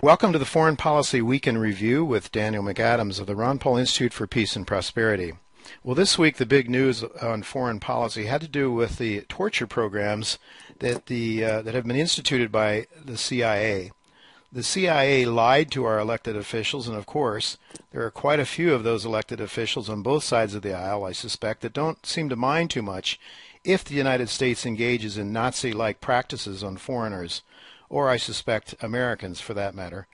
Welcome to the Foreign Policy Week in Review with Daniel McAdams of the Ron Paul Institute for Peace and Prosperity. Well, this week the big news on foreign policy had to do with the torture programs that have been instituted by the CIA. The CIA lied to our elected officials, and of course, there are quite a few of those elected officials on both sides of the aisle, I suspect, that don't seem to mind too much if the United States engages in Nazi-like practices on foreigners, or I suspect Americans for that matter.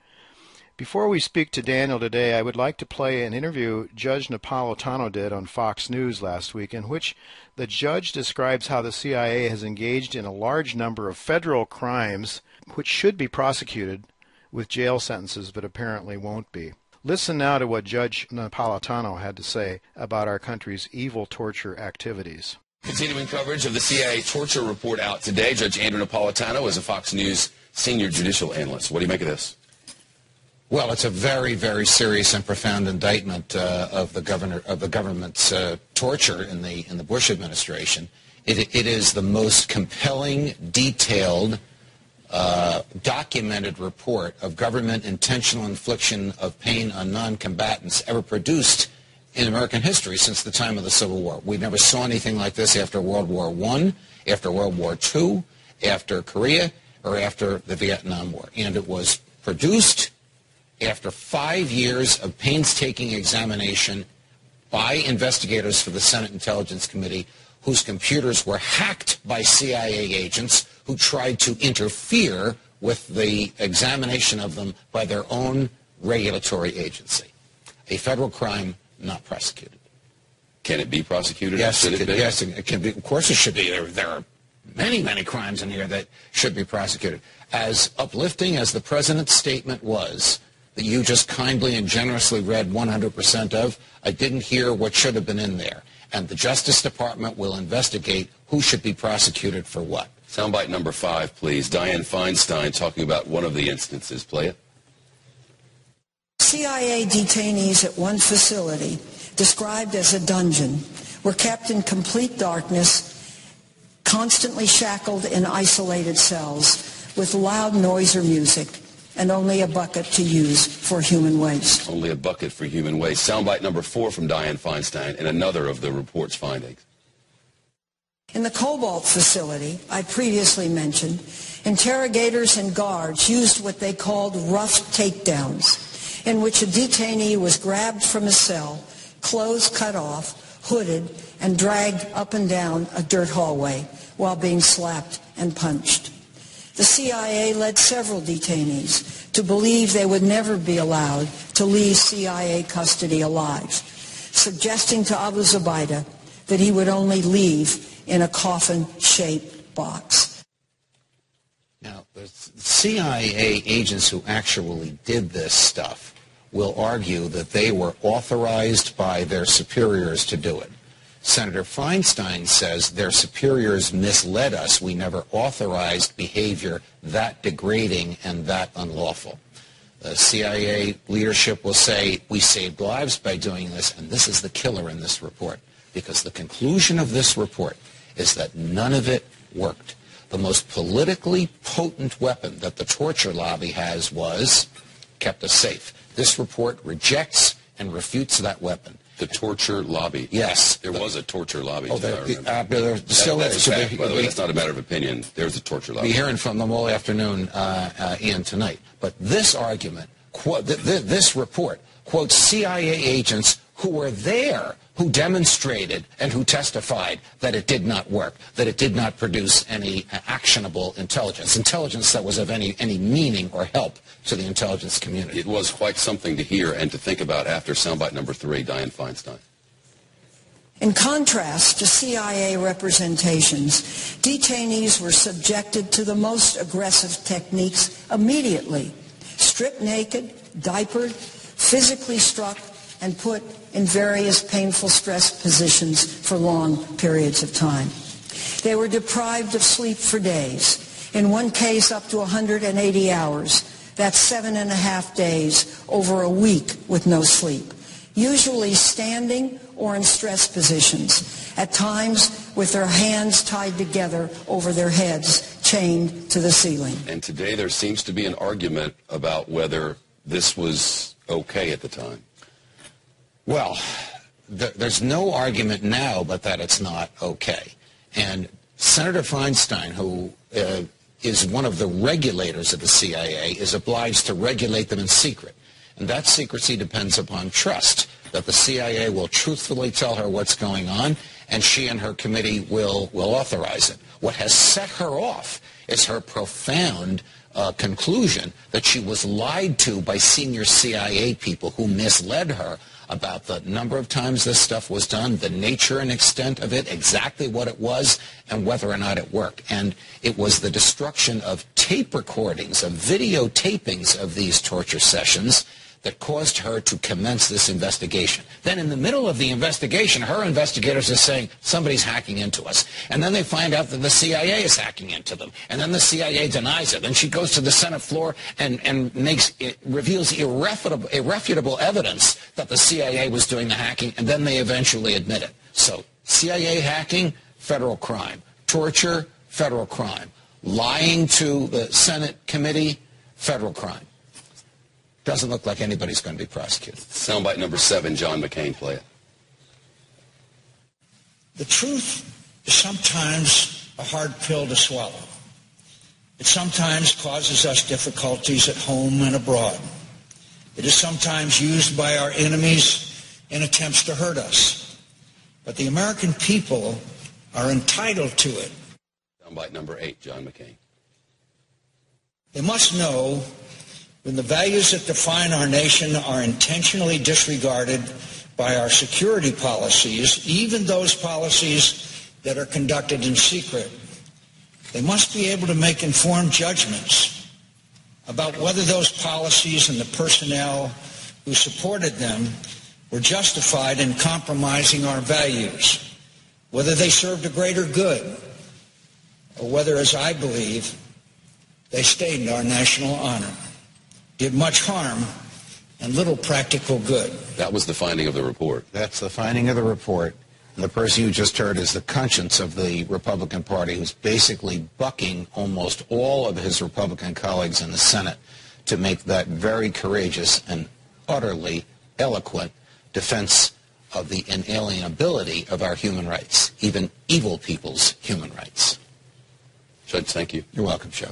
Before we speak to Daniel today, I would like to play an interview Judge Napolitano did on Fox News last week, in which the judge describes how the CIA has engaged in a large number of federal crimes which should be prosecuted with jail sentences but apparently won't be. Listen now to what Judge Napolitano had to say about our country's evil torture activities. Continuing coverage of the CIA torture report out today. Judge Andrew Napolitano is a Fox News senior judicial analyst. What do you make of this? Well, it's a very, very serious and profound indictment of the government's torture in the Bush administration. It is the most compelling, detailed, documented report of government intentional infliction of pain on non-combatants ever produced in American history since the time of the Civil War. We never saw anything like this after World War I, after World War II, after Korea, or after the Vietnam War. And it was produced after 5 years of painstaking examination by investigators for the Senate Intelligence Committee, whose computers were hacked by CIA agents who tried to interfere with the examination of them by their own regulatory agency. A federal crime not prosecuted. Can it be prosecuted? Yes, Should it be? Yes, it can be. Of course it should be. There are many, many crimes in here that should be prosecuted. As uplifting as the president's statement was, that you just kindly and generously read 100% of, I didn't hear what should have been in there. And the Justice Department will investigate who should be prosecuted for what. Soundbite number 5, please. Dianne Feinstein talking about one of the instances. Play it. CIA detainees at one facility, described as a dungeon, were kept in complete darkness, constantly shackled in isolated cells with loud noise or music, and only a bucket to use for human waste. Only a bucket for human waste. Soundbite number 4 from Dianne Feinstein and another of the report's findings. In the Cobalt facility I previously mentioned, interrogators and guards used what they called rough takedowns, in which a detainee was grabbed from a cell, clothes cut off, hooded, and dragged up and down a dirt hallway while being slapped and punched. The CIA led several detainees to believe they would never be allowed to leave CIA custody alive, suggesting to Abu Zubaydah that he would only leave in a coffin-shaped box. Now, the CIA agents who actually did this stuff will argue that they were authorized by their superiors to do it. Senator Feinstein says their superiors misled us. We never authorized behavior that degrading and that unlawful. The CIA leadership will say, we saved lives by doing this, and this is the killer in this report, because the conclusion of this report is that none of it worked. The most politically potent weapon that the torture lobby has was kept us safe. This report rejects and refutes that weapon. The torture lobby. Yes. There was a torture lobby. There still is. That's a fact, by the way. That's not a matter of opinion. There's a torture lobby. We're hearing from them all afternoon and tonight. But this argument, this report, quotes CIA agents who were there, who demonstrated and who testified that it did not work, that it did not produce any actionable intelligence that was of any meaning or help to the intelligence community. It was quite something to hear and to think about after soundbite number 3, Dianne Feinstein. In contrast to CIA representations, detainees were subjected to the most aggressive techniques immediately. Stripped naked, diapered, physically struck, and put in various painful stress positions for long periods of time. They were deprived of sleep for days, in one case up to 180 hours. That's 7.5 days over a week with no sleep, usually standing or in stress positions, at times with their hands tied together over their heads chained to the ceiling. And today there seems to be an argument about whether this was okay at the time. Well, there's no argument now but that it's not okay. And Senator Feinstein, who is one of the regulators of the CIA, is obliged to regulate them in secret. And that secrecy depends upon trust, that the CIA will truthfully tell her what's going on, and she and her committee will authorize it. What has set her off is her profound conclusion that she was lied to by senior CIA people who misled her about the number of times this stuff was done, the nature and extent of it, exactly what it was, and whether or not it worked. And it was the destruction of tape recordings, of videotapings of these torture sessions that caused her to commence this investigation. Then in the middle of the investigation, her investigators are saying, somebody's hacking into us. And then they find out that the CIA is hacking into them. And then the CIA denies it. Then she goes to the Senate floor and reveals irrefutable evidence that the CIA was doing the hacking, and then they eventually admit it. So CIA hacking, federal crime. Torture, federal crime. Lying to the Senate committee, federal crime. Doesn't look like anybody's going to be prosecuted. Soundbite number 7, John McCain, play it. The truth is sometimes a hard pill to swallow. It sometimes causes us difficulties at home and abroad. It is sometimes used by our enemies in attempts to hurt us. But the American people are entitled to it. Soundbite number 8, John McCain. They must know when the values that define our nation are intentionally disregarded by our security policies, even those policies that are conducted in secret, they must be able to make informed judgments about whether those policies and the personnel who supported them were justified in compromising our values, whether they served a greater good, or whether, as I believe, they stained our national honor, did much harm and little practical good. That was the finding of the report. That's the finding of the report. And the person you just heard is the conscience of the Republican Party, who's basically bucking almost all of his Republican colleagues in the Senate to make that very courageous and utterly eloquent defense of the inalienability of our human rights, even evil people's human rights. Judge, thank you. You're welcome, Joe.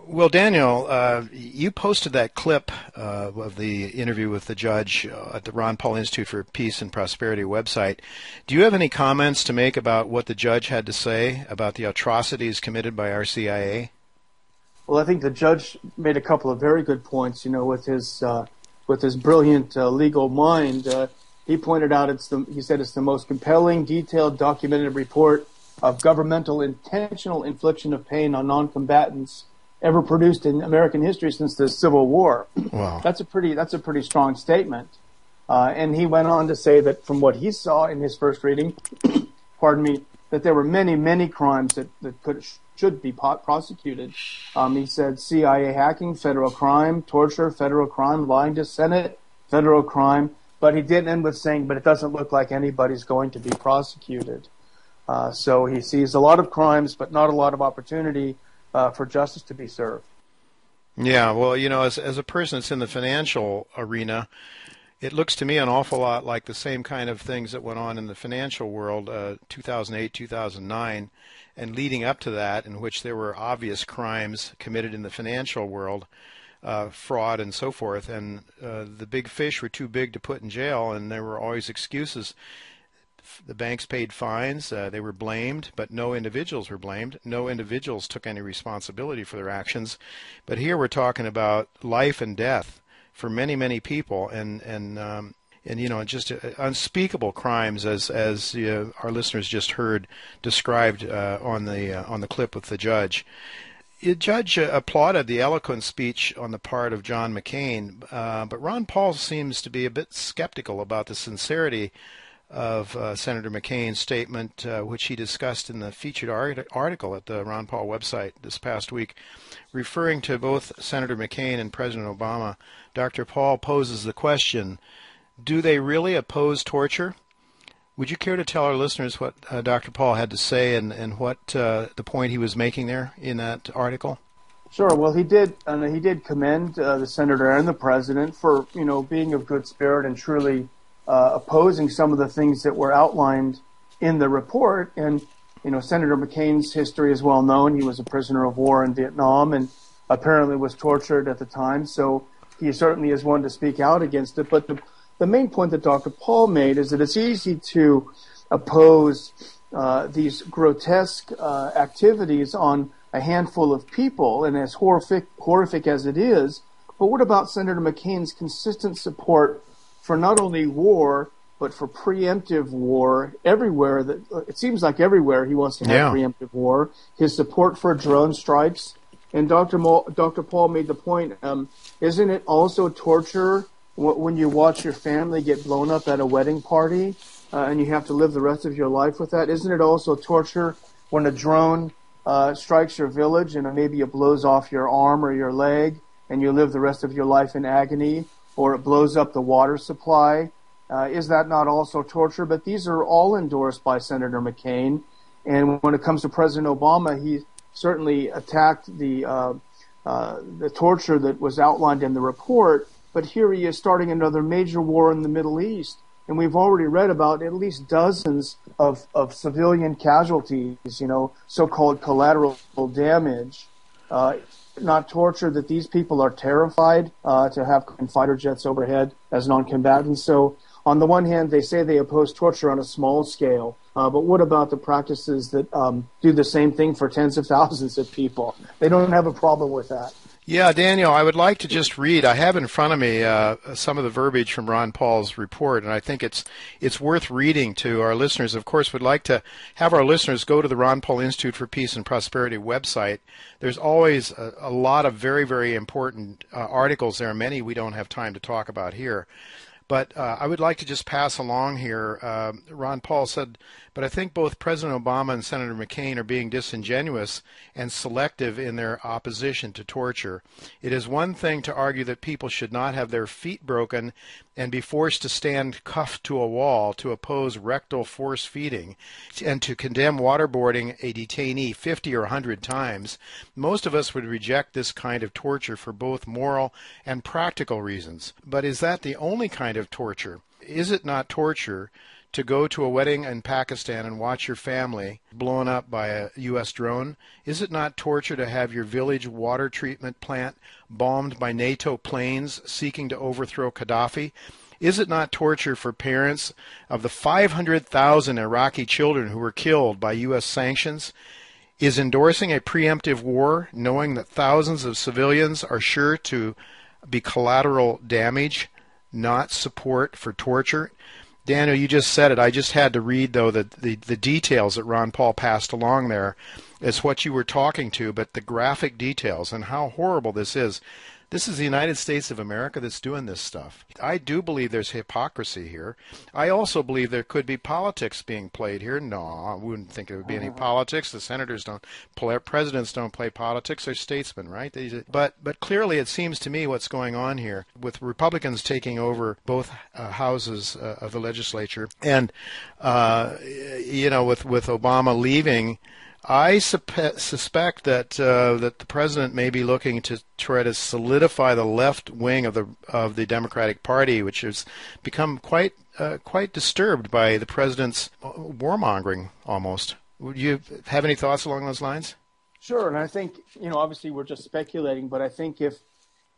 Well, Daniel, you posted that clip of the interview with the judge at the Ron Paul Institute for Peace and Prosperity website. Do you have any comments to make about what the judge had to say about the atrocities committed by our CIA? Well, I think the judge made a couple of very good points. You know, with his brilliant legal mind, he pointed out he said it's the most compelling, detailed, documented report of governmental intentional infliction of pain on non-combatants ever produced in American history since the Civil War. Wow. That's a pretty strong statement. And he went on to say that from what he saw in his first reading, that there were many, many crimes that should be prosecuted. He said CIA hacking, federal crime, torture, federal crime, lying to Senate, federal crime. But he did end with saying, but it doesn't look like anybody's going to be prosecuted. So he sees a lot of crimes, but not a lot of opportunity for justice to be served. Yeah, well, you know, as a person that's in the financial arena, it looks to me an awful lot like the same kind of things that went on in the financial world, 2008, 2009, and leading up to that, in which there were obvious crimes committed in the financial world, fraud and so forth, and the big fish were too big to put in jail, and there were always excuses. The banks paid fines, they were blamed, but no individuals were blamed. No individuals took any responsibility for their actions. But here we're talking about life and death for many, many people, and you know, just unspeakable crimes, as our listeners just heard described on the clip with the judge. The judge applauded the eloquent speech on the part of John McCain, but Ron Paul seems to be a bit skeptical about the sincerity of Senator McCain's statement, which he discussed in the featured article at the Ron Paul website this past week. Referring to both Senator McCain and President Obama, Dr. Paul poses the question, do they really oppose torture? Would you care to tell our listeners what Dr. Paul had to say and what the point he was making there in that article? Sure. Well, he did commend the senator and the president for, being of good spirit and truly opposing some of the things that were outlined in the report. And, Senator McCain's history is well known. He was a prisoner of war in Vietnam and apparently was tortured at the time. So he certainly is one to speak out against it. But the main point that Dr. Paul made is that it's easy to oppose these grotesque activities on a handful of people, and as horrific as it is, but what about Senator McCain's consistent support for not only war, but for preemptive war everywhere? It seems like everywhere he wants to have preemptive war. His support for drone strikes, and Dr. Paul made the point, isn't it also torture when you watch your family get blown up at a wedding party and you have to live the rest of your life with that? Isn't it also torture when a drone strikes your village and maybe it blows off your arm or your leg and you live the rest of your life in agony, or it blows up the water supply? Is that not also torture? But these are all endorsed by Senator McCain. And when it comes to President Obama, he certainly attacked the torture that was outlined in the report. But here he is starting another major war in the Middle East. And we've already read about at least dozens of civilian casualties, so-called collateral damage. Not torture that these people are terrified to have fighter jets overhead as non-combatants. So on the one hand, they say they oppose torture on a small scale. But what about the practices that do the same thing for tens of thousands of people? They don't have a problem with that. Yeah, Daniel, I would like to just read. I have in front of me some of the verbiage from Ron Paul's report, and I think it's worth reading to our listeners. Of course, we'd like to have our listeners go to the Ron Paul Institute for Peace and Prosperity website. There's always a lot of very, very important articles there, many we don't have time to talk about here. But I would like to just pass along here. Ron Paul said, but I think both President Obama and Senator McCain are being disingenuous and selective in their opposition to torture. It is one thing to argue that people should not have their feet broken and be forced to stand cuffed to a wall to oppose rectal force feeding and to condemn waterboarding a detainee 50 or 100 times. Most of us would reject this kind of torture for both moral and practical reasons. But is that the only kind of torture? Is it not torture to go to a wedding in Pakistan and watch your family blown up by a U.S. drone? Is it not torture to have your village water treatment plant bombed by NATO planes seeking to overthrow Gaddafi? Is it not torture for parents of the 500,000 Iraqi children who were killed by U.S. sanctions? Is endorsing a preemptive war, knowing that thousands of civilians are sure to be collateral damage, not support for torture? Daniel, you just said it. I just had to read, though, the details that Ron Paul passed along there as what you were talking to, but the graphic details and how horrible this is. This is the United States of America that's doing this stuff. I do believe there's hypocrisy here. I also believe there could be politics being played here. No, I wouldn't think there would be any politics. The senators don't play, presidents don't play politics. They're statesmen, right? But clearly it seems to me what's going on here with Republicans taking over both houses of the legislature and, with Obama leaving, I suspect that that the president may be looking to try to solidify the left wing of the Democratic Party, which has become quite disturbed by the president's warmongering almost. Would you have any thoughts along those lines? Sure, and I think obviously we're just speculating, but I think if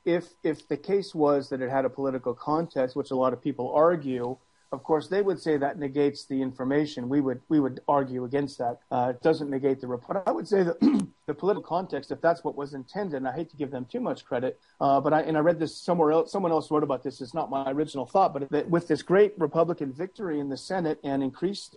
the case was that it had a political context, which a lot of people argue, of course, they would say that negates the information. We would argue against that. It doesn't negate the report. I would say that the political context, if that's what was intended, and I hate to give them too much credit, but I read this somewhere else. Someone else wrote about this. It's not my original thought, but that with this great Republican victory in the Senate and increased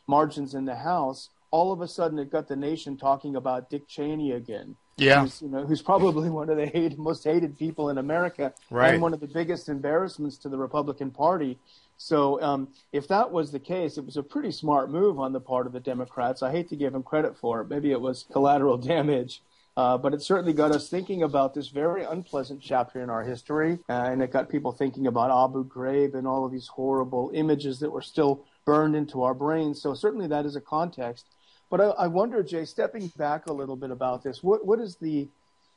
margins in the House, all of a sudden it got the nation talking about Dick Cheney again. Yeah, who's probably one of the most hated people in America, right, and one of the biggest embarrassments to the Republican Party. So if that was the case, it was a pretty smart move on the part of the Democrats. I hate to give them credit for it. Maybe it was collateral damage, but it certainly got us thinking about this very unpleasant chapter in our history, and it got people thinking about Abu Ghraib and all of these horrible images that were still burned into our brains. So certainly that is a context. But I wonder, Jay, stepping back a little bit about this, what is the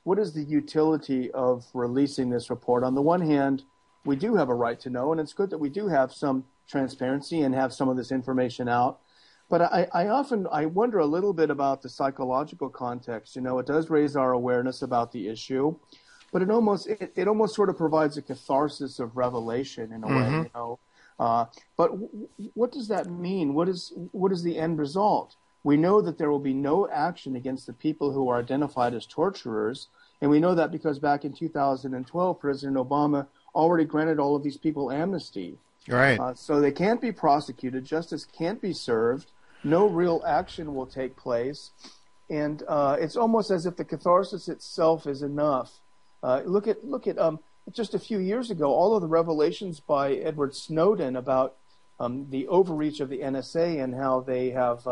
utility of releasing this report? On the one hand, we do have a right to know, and it's good that we do have some transparency and have some of this information out. But I wonder a little bit about the psychological context. You know, it does raise our awareness about the issue, but it almost sort of provides a catharsis of revelation in a way. You know, but what does that mean? What is the end result? We know that there will be no action against the people who are identified as torturers, and we know that because back in 2012, President Obama already granted all of these people amnesty. Right. So they can't be prosecuted. Justice can't be served. No real action will take place. And it's almost as if the catharsis itself is enough. Look at just a few years ago, all of the revelations by Edward Snowden about the overreach of the NSA and how they have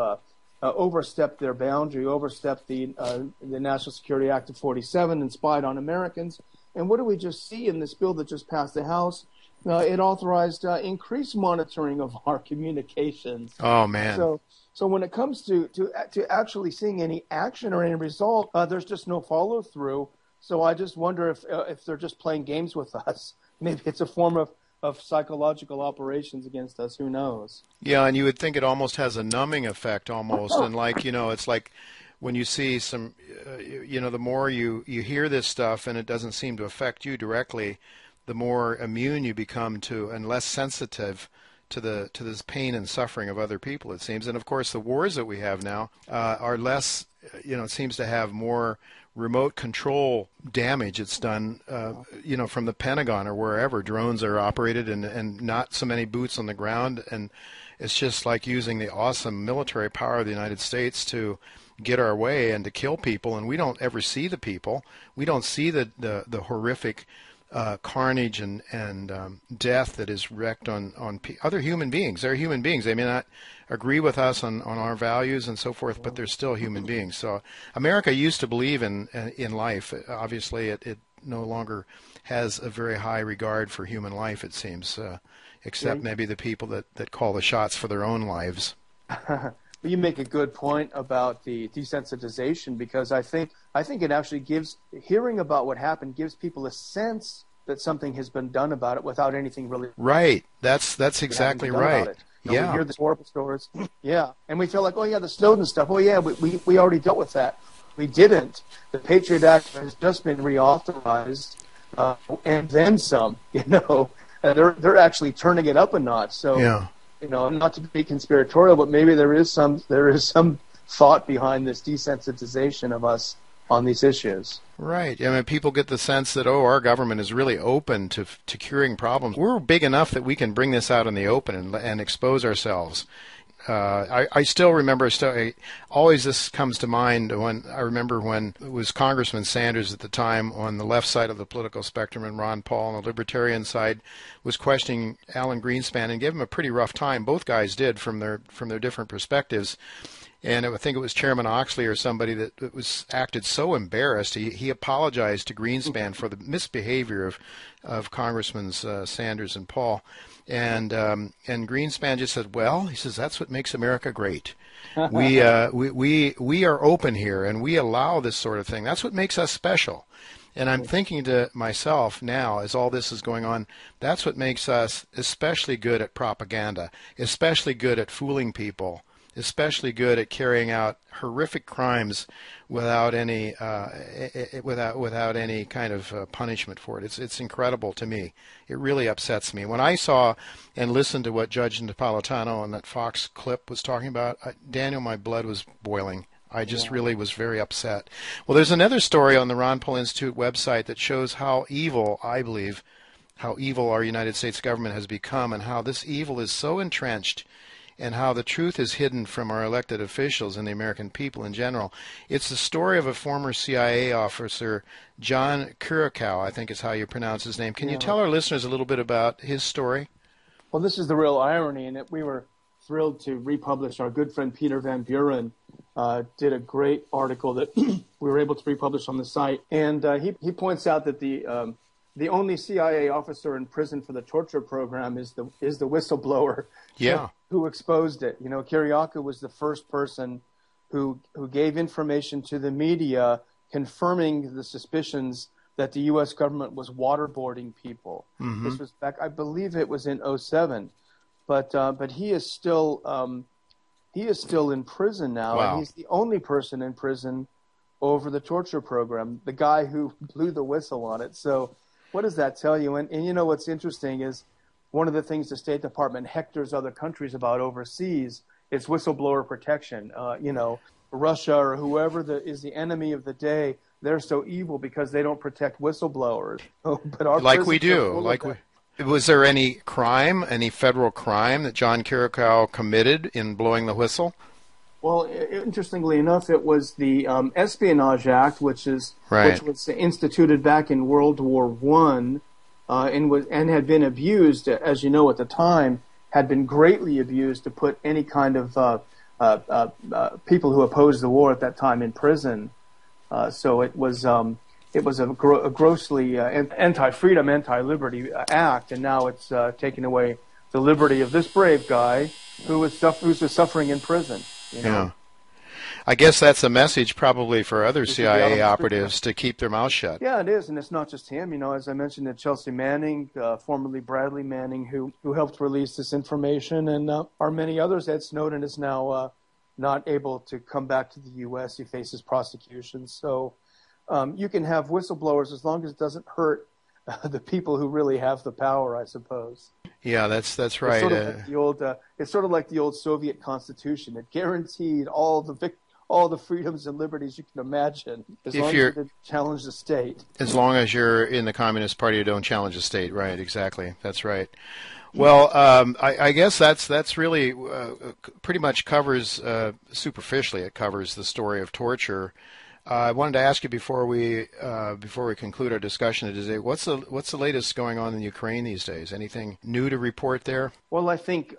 overstepped their boundary, overstepped the National Security Act of 47 and spied on Americans. And what do we just see in this bill that just passed the House? It authorized increased monitoring of our communications. Oh, man. So when it comes to actually seeing any action or any result, there's just no follow through. So I just wonder if they're just playing games with us. Maybe it's a form of psychological operations against us. Who knows? Yeah, and you would think it almost has a numbing effect almost. And like, you know, it's like when you see some, you know, the more you hear this stuff and it doesn't seem to affect you directly, the more immune you become to and less sensitive to this pain and suffering of other people, it seems. And of course, the wars that we have now are less, you know, it seems to have more remote control damage. It's done, you know, from the Pentagon or wherever. Drones are operated and not so many boots on the ground. And it's just like using the awesome military power of the United States to get our way and to kill people. And we don't ever see the people. We don't see the horrific carnage and death that is wreaked on other human beings. They're human beings. They may not agree with us on our values and so forth, but they're still human beings. So America used to believe in life. Obviously, it no longer has a very high regard for human life, it seems, except maybe the people that call the shots for their own lives. You make a good point about the desensitization, because I think it actually gives, hearing about what happened gives people a sense that something has been done about it without anything really. Right. That's exactly right. You know, we hear these horrible stories. Yeah. And we feel like, oh yeah, the Snowden stuff. Oh yeah, we already dealt with that. We didn't. The Patriot Act has just been reauthorized, and then some. You know, they're actually turning it up a notch. So. Yeah. You know, not to be conspiratorial, but maybe there is some thought behind this desensitization of us on these issues. Right. I mean, people get the sense that, our government is really open to curing problems. We're big enough that we can bring this out in the open and expose ourselves. I still remember, always this comes to mind when it was Congressman Sanders at the time on the left side of the political spectrum, and Ron Paul on the libertarian side was questioning Alan Greenspan and gave him a pretty rough time. Both guys did from their different perspectives. And I think it was Chairman Oxley or somebody that was acted so embarrassed. He apologized to Greenspan for the misbehavior of Congressmen Sanders and Paul. And Greenspan just said, well, he says, that's what makes America great. We are open here and we allow this sort of thing. That's what makes us special. And I'm thinking to myself now, as all this is going on, that's what makes us especially good at propaganda, especially good at fooling people, especially good at carrying out horrific crimes without any without any kind of punishment for it. It's incredible to me. It really upsets me. When I saw and listened to what Judge Napolitano on that Fox clip was talking about, Daniel, my blood was boiling. I just really was very upset. Well, there's another story on the Ron Paul Institute website that shows how evil, I believe, how evil our United States government has become, and how this evil is so entrenched, and how the truth is hidden from our elected officials and the American people in general. It's the story of a former CIA officer, John Kurokow, I think is how you pronounce his name. Can you tell our listeners a little bit about his story? Well, this is the real irony in it. We were thrilled to republish. Our good friend Peter Van Buren did a great article that we were able to republish on the site. And he points out that the the only CIA officer in prison for the torture program is the whistleblower. Yeah. Who exposed it. You know, Kiriakou was the first person who gave information to the media confirming the suspicions that the U.S. government was waterboarding people. Mm-hmm. This was back, I believe it was in 2007, but he is still in prison now. Wow. And he's the only person in prison over the torture program, the guy who blew the whistle on it. So what does that tell you? And you know what's interesting is one of the things the State Department hectors other countries about overseas is whistleblower protection. You know, Russia or whoever is the enemy of the day, they're so evil because they don't protect whistleblowers. But our like we prisons are do. full of Like that. was there any crime, any federal crime that John Kiriakou committed in blowing the whistle? Well, interestingly enough, it was the Espionage Act, which was instituted back in World War I, and had been abused, as you know, at the time, had been greatly abused to put any kind of people who opposed the war at that time in prison. So it was a grossly anti-freedom, anti-liberty act, and now it's taking away the liberty of this brave guy who's suffering in prison. You know? Yeah. I guess that's a message probably for other CIA operatives to keep their mouth shut. Yeah, it is, and it's not just him. You know, as I mentioned, Chelsea Manning, formerly Bradley Manning, who helped release this information, and are many others. Ed Snowden is now not able to come back to the U.S. He faces prosecution. So you can have whistleblowers as long as it doesn't hurt the people who really have the power, I suppose. Yeah, that's right. It's sort of like the old Soviet Constitution. It guaranteed all the freedoms and liberties you can imagine, as long as you didn't challenge the state. As long as you're in the Communist Party, you don't challenge the state. Right, exactly. That's right. Well, I guess that's really pretty much covers, superficially, it covers the story of torture. I wanted to ask you before we conclude our discussion today, what's the latest going on in Ukraine these days? Anything new to report there? Well, I think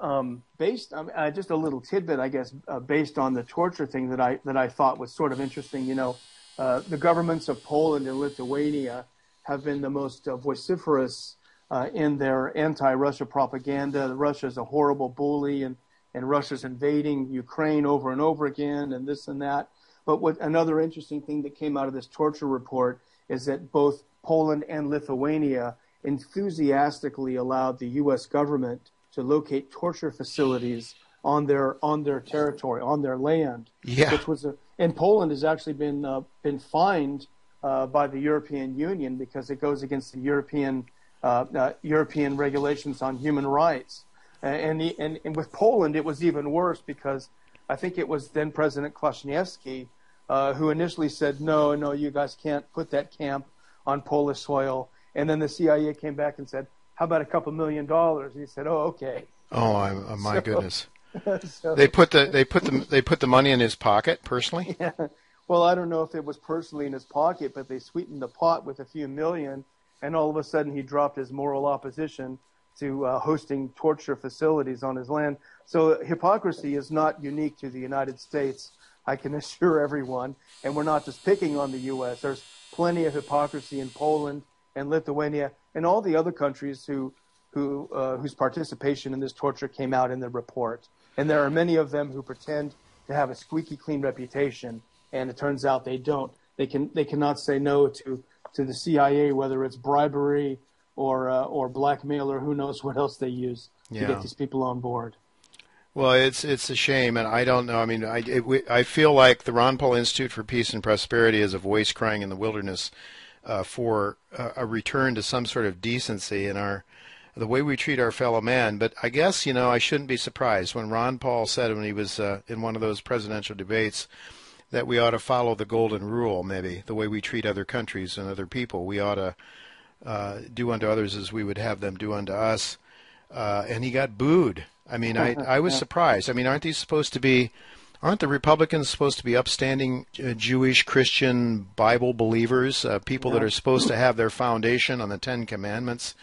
just a little tidbit, I guess, based on the torture thing that I thought was sort of interesting. You know, the governments of Poland and Lithuania have been the most vociferous in their anti-Russia propaganda. Russia's a horrible bully, and Russia's invading Ukraine over and over again, and this and that. But another interesting thing that came out of this torture report is that both Poland and Lithuania enthusiastically allowed the U.S. government to locate torture facilities on their territory, on their land. Yeah. And Poland has actually been fined by the European Union because it goes against the European regulations on human rights. And with Poland, it was even worse because I think it was then President Kwasniewski who initially said, no, you guys can't put that camp on Polish soil. And then the CIA came back and said, how about a couple $1 million? And he said, oh, okay. Oh, my goodness. So, they put the money in his pocket personally? Yeah. Well, I don't know if it was personally in his pocket, but they sweetened the pot with a few million, and all of a sudden he dropped his moral opposition to hosting torture facilities on his land. So hypocrisy is not unique to the United States, I can assure everyone, and we're not just picking on the U.S. There's plenty of hypocrisy in Poland and Lithuania and all the other countries whose participation in this torture came out in the report. And there are many of them who pretend to have a squeaky clean reputation, and it turns out they don't. They cannot say no to the CIA, whether it's bribery or blackmail or who knows what else they use to get these people on board. Well, it's a shame, and I don't know. I mean, I feel like the Ron Paul Institute for Peace and Prosperity is a voice crying in the wilderness for a return to some sort of decency in the way we treat our fellow man. But I guess, I shouldn't be surprised when Ron Paul said when he was in one of those presidential debates that we ought to follow the golden rule, maybe, the way we treat other countries and other people. We ought to do unto others as we would have them do unto us. And he got booed. I mean, I was surprised. I mean, aren't the Republicans supposed to be upstanding Jewish, Christian, Bible believers, people that are supposed to have their foundation on the Ten Commandments?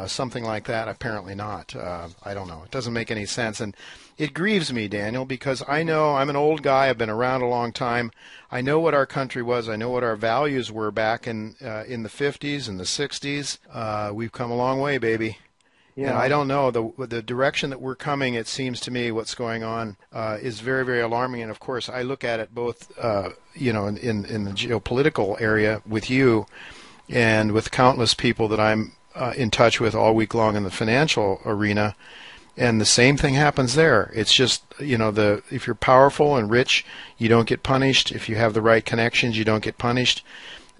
something like that? Apparently not. I don't know. It doesn't make any sense. And it grieves me, Daniel, because I know I'm an old guy. I've been around a long time. I know what our country was. I know what our values were back in the 50s and the 60s. We've come a long way, baby. Yeah. And I don't know, the direction that we're coming, it seems to me what's going on is very, very alarming. And, of course, I look at it both, in the geopolitical area with you and with countless people that I'm in touch with all week long in the financial arena. And the same thing happens there. It's just, if you're powerful and rich, you don't get punished. If you have the right connections, you don't get punished.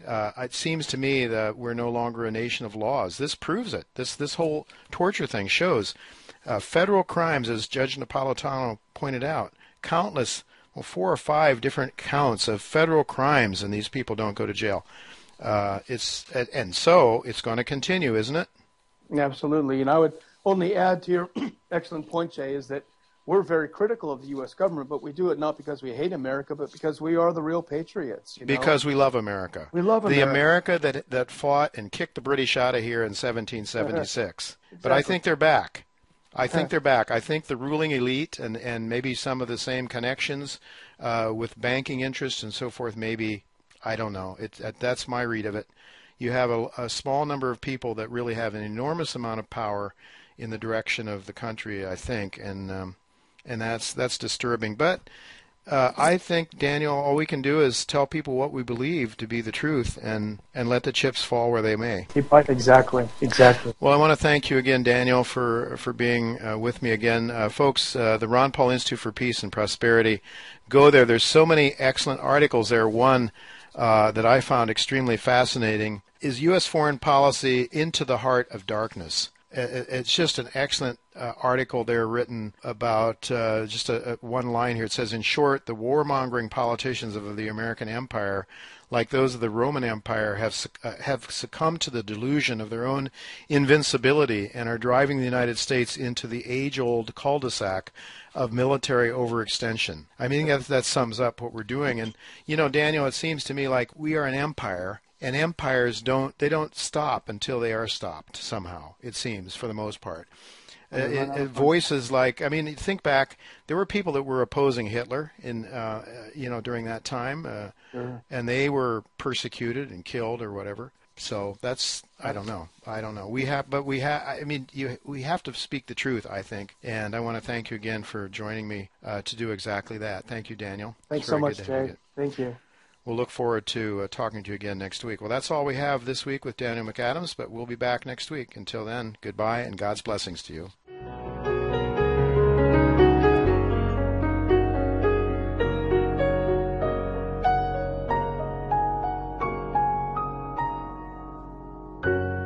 It seems to me that we're no longer a nation of laws. This proves it. This whole torture thing shows federal crimes, as Judge Napolitano pointed out, countless, 4 or 5 different counts of federal crimes, and these people don't go to jail. So it's going to continue, isn't it? Absolutely. And I would only add to your excellent point, Jay, is that we're very critical of the U.S. government, but we do it not because we hate America, but because we are the real patriots. Because we love America. We love America. The America that fought and kicked the British out of here in 1776. Exactly. But I think they're back. I think they're back. I think the ruling elite and maybe some of the same connections with banking interests and so forth, maybe, I don't know. That's my read of it. You have a small number of people that really have an enormous amount of power in the direction of the country, I think, and that's disturbing. But I think, Daniel, all we can do is tell people what we believe to be the truth and let the chips fall where they may. Exactly. Well, I want to thank you again, Daniel, for being with me again. Folks, the Ron Paul Institute for Peace and Prosperity, go there. There's so many excellent articles there. One that I found extremely fascinating is U.S. Foreign Policy into the Heart of Darkness. It's just an excellent article there written about just one line here. It says, in short, the warmongering politicians of the American empire, like those of the Roman Empire, have succumbed to the delusion of their own invincibility and are driving the United States into the age-old cul-de-sac of military overextension. I mean, that sums up what we're doing. And, Daniel, it seems to me like we are an empire. And empires don't stop until they are stopped somehow, it seems, for the most part. Voices like, think back, there were people that were opposing Hitler during that time, Sure. And they were persecuted and killed or whatever. So that's, I don't know. We have to speak the truth, I think. And I want to thank you again for joining me to do exactly that. Thank you, Daniel. Thanks so much, Jay. Thank you. We'll look forward to talking to you again next week. Well, that's all we have this week with Daniel McAdams, but we'll be back next week. Until then, goodbye and God's blessings to you.